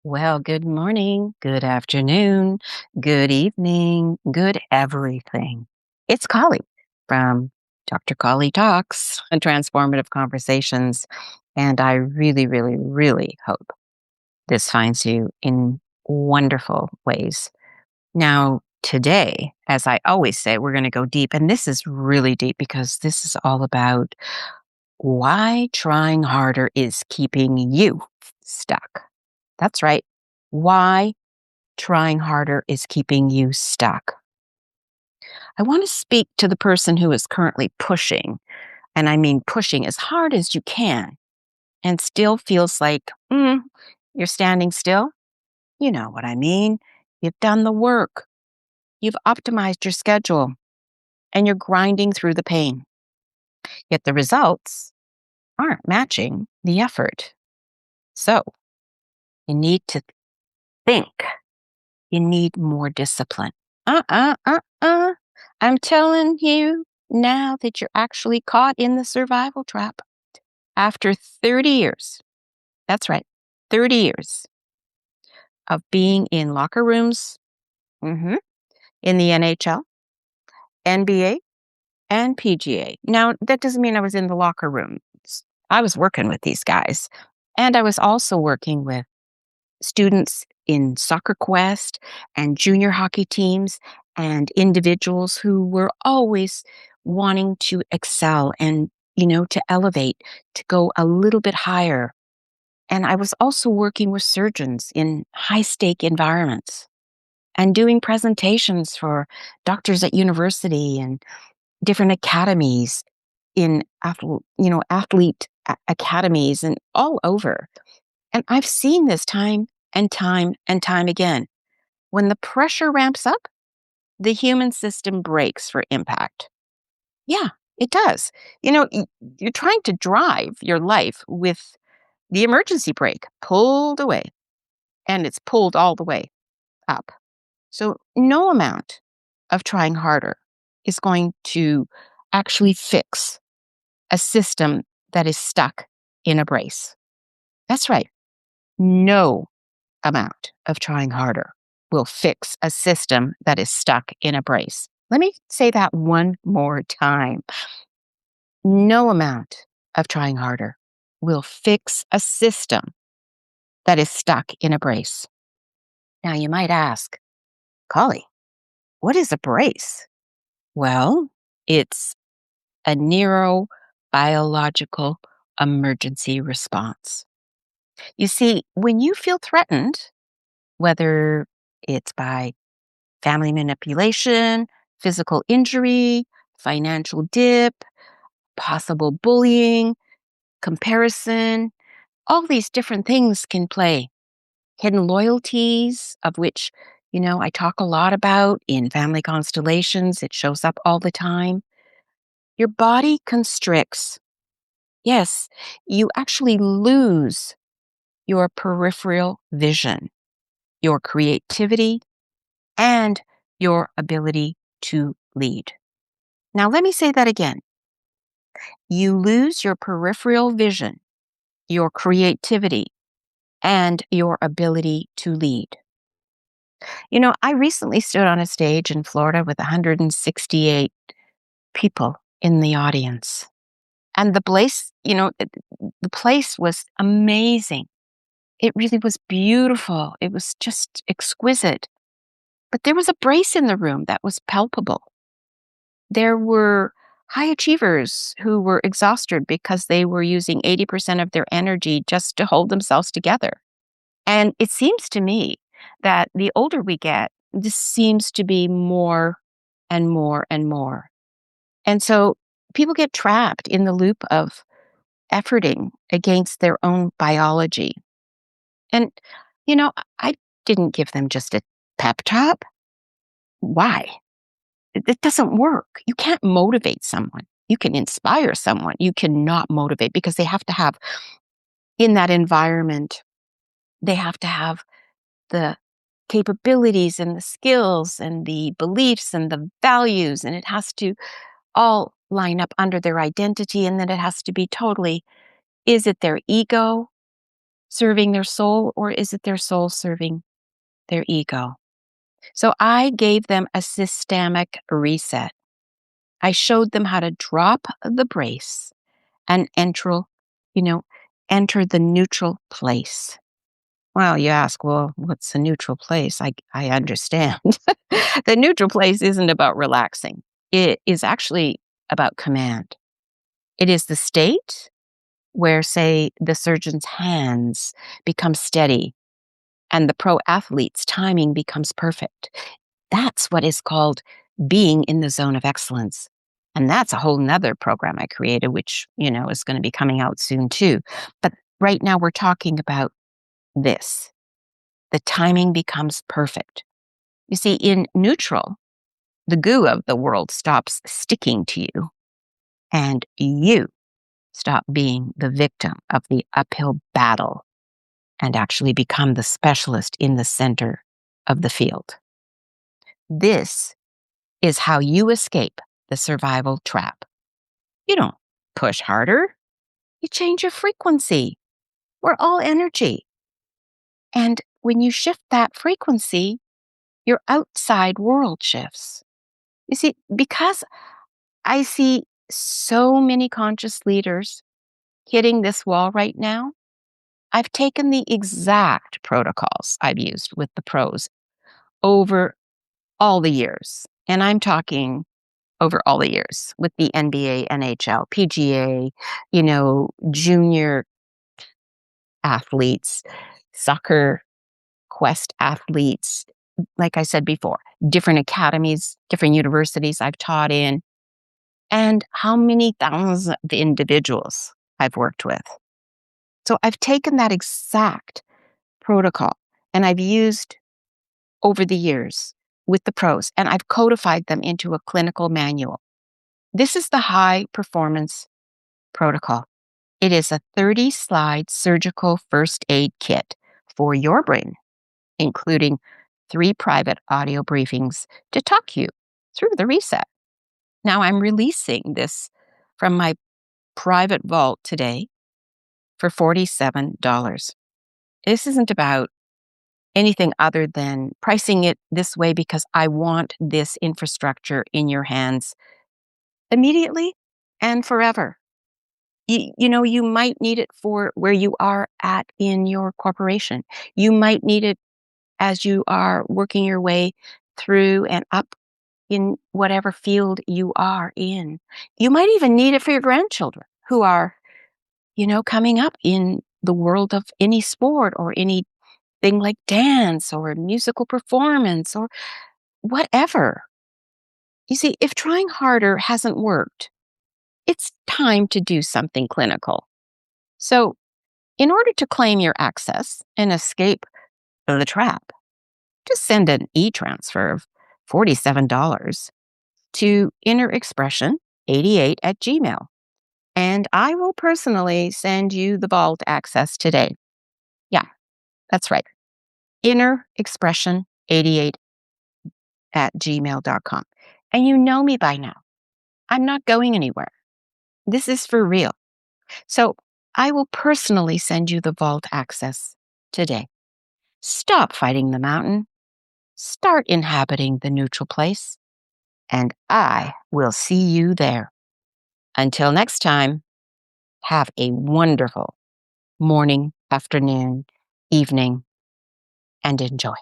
Well, good morning, good afternoon, good evening, good everything. It's Colli from Dr. Colli Talks and Transformative Conversations. And I really, really, really hope this finds you in wonderful ways. Now, today, as I always say, we're going to go deep. And this is really deep because this is all about why trying harder is keeping you stuck. That's right. Why trying harder is keeping you stuck. I want to speak to the person who is currently pushing, and I mean pushing as hard as you can, and still feels like, you're standing still. You know what I mean. You've done the work, you've optimized your schedule, and you're grinding through the pain. Yet the results aren't matching the effort. So you need to think. You need more discipline. Uh, uh, uh. I'm telling you now that you're actually caught in the survival trap after 30 years. That's right, 30 years of being in locker rooms, mhm, in the NHL, NBA, and PGA. Now, that doesn't mean I was in the locker rooms. I was working with these guys. And I was also working with students in Soccer Quest and junior hockey teams and individuals who were always wanting to excel and, to elevate, to go a little bit higher. And I was also working with surgeons in high stake environments and doing presentations for doctors at university and different academies in athlete academies and all over. And I've seen this time and time and time again. When the pressure ramps up, the human system breaks for impact. Yeah, it does. You're trying to drive your life with the emergency brake pulled away, and it's pulled all the way up. So, no amount of trying harder is going to actually fix a system that is stuck in a brace. That's right. No amount of trying harder will fix a system that is stuck in a brace. Let me say that one more time. No amount of trying harder will fix a system that is stuck in a brace. Now, you might ask, Colli, what is a brace? Well, it's a neurobiological emergency response. You see, when you feel threatened, whether it's by family manipulation, physical injury, financial dip, possible bullying, comparison, all these different things can play. Hidden loyalties, of which, I talk a lot about in family constellations. It shows up all the time. Your body constricts. Yes, you actually lose your peripheral vision, your creativity, and your ability to lead. Now, let me say that again. You lose your peripheral vision, your creativity, and your ability to lead. I recently stood on a stage in Florida with 168 people in the audience. And the place was amazing. It really was beautiful. It was just exquisite. But there was a brace in the room that was palpable. There were high achievers who were exhausted because they were using 80% of their energy just to hold themselves together. And it seems to me that the older we get, this seems to be more and more and more. And so people get trapped in the loop of efforting against their own biology. And, I didn't give them just a pep talk. Why? It doesn't work. You can't motivate someone. You can inspire someone. You cannot motivate because they have to have, in that environment, they have to have the capabilities and the skills and the beliefs and the values, and it has to all line up under their identity. And then it has to be totally, is it their ego? serving their soul, or is it their soul serving their ego? So I gave them a systemic reset. I showed them how to drop the brace and you know, enter the neutral place. Well, you ask, well, what's a neutral place? I understand. The neutral place isn't about relaxing. It is actually about command. It is the state where, say, the surgeon's hands become steady and the pro athlete's timing becomes perfect. That's what is called being in the zone of excellence. And that's a whole nother program I created, which, is going to be coming out soon too. But right now we're talking about this. The timing becomes perfect. You see, in neutral, the goo of the world stops sticking to you, and you stop being the victim of the uphill battle and actually become the specialist in the center of the field. This is how you escape the survival trap. You don't push harder, you change your frequency. We're all energy. And when you shift that frequency, your outside world shifts. You see, because I see so many conscious leaders hitting this wall right now, I've taken the exact protocols I've used with the pros over all the years. And I'm talking over all the years with the NBA, NHL, PGA, junior athletes, soccer quest athletes. Like I said before, different academies, different universities I've taught in, and how many thousands of individuals I've worked with. So I've taken that exact protocol and I've used over the years with the pros, and I've codified them into a clinical manual. This is the high performance protocol. It is a 30-slide surgical first aid kit for your brain, including 3 private audio briefings to talk you through the reset. Now I'm releasing this from my private vault today for $47. This isn't about anything other than pricing it this way because I want this infrastructure in your hands immediately and forever. You might need it for where you are at in your corporation. You might need it as you are working your way through and up in whatever field you are in. You might even need it for your grandchildren who are, coming up in the world of any sport or anything like dance or musical performance or whatever. You see, if trying harder hasn't worked, it's time to do something clinical. So, in order to claim your access and escape the trap, just send an e-transfer of $47 to innerexpression88@gmail. And I will personally send you the vault access today. Yeah, that's right. innerexpression88@gmail.com. And you know me by now. I'm not going anywhere. This is for real. So I will personally send you the vault access today. Stop fighting the mountain. Start inhabiting the neutral place. And I will see you there. Until next time, have a wonderful morning, afternoon, evening, and enjoy.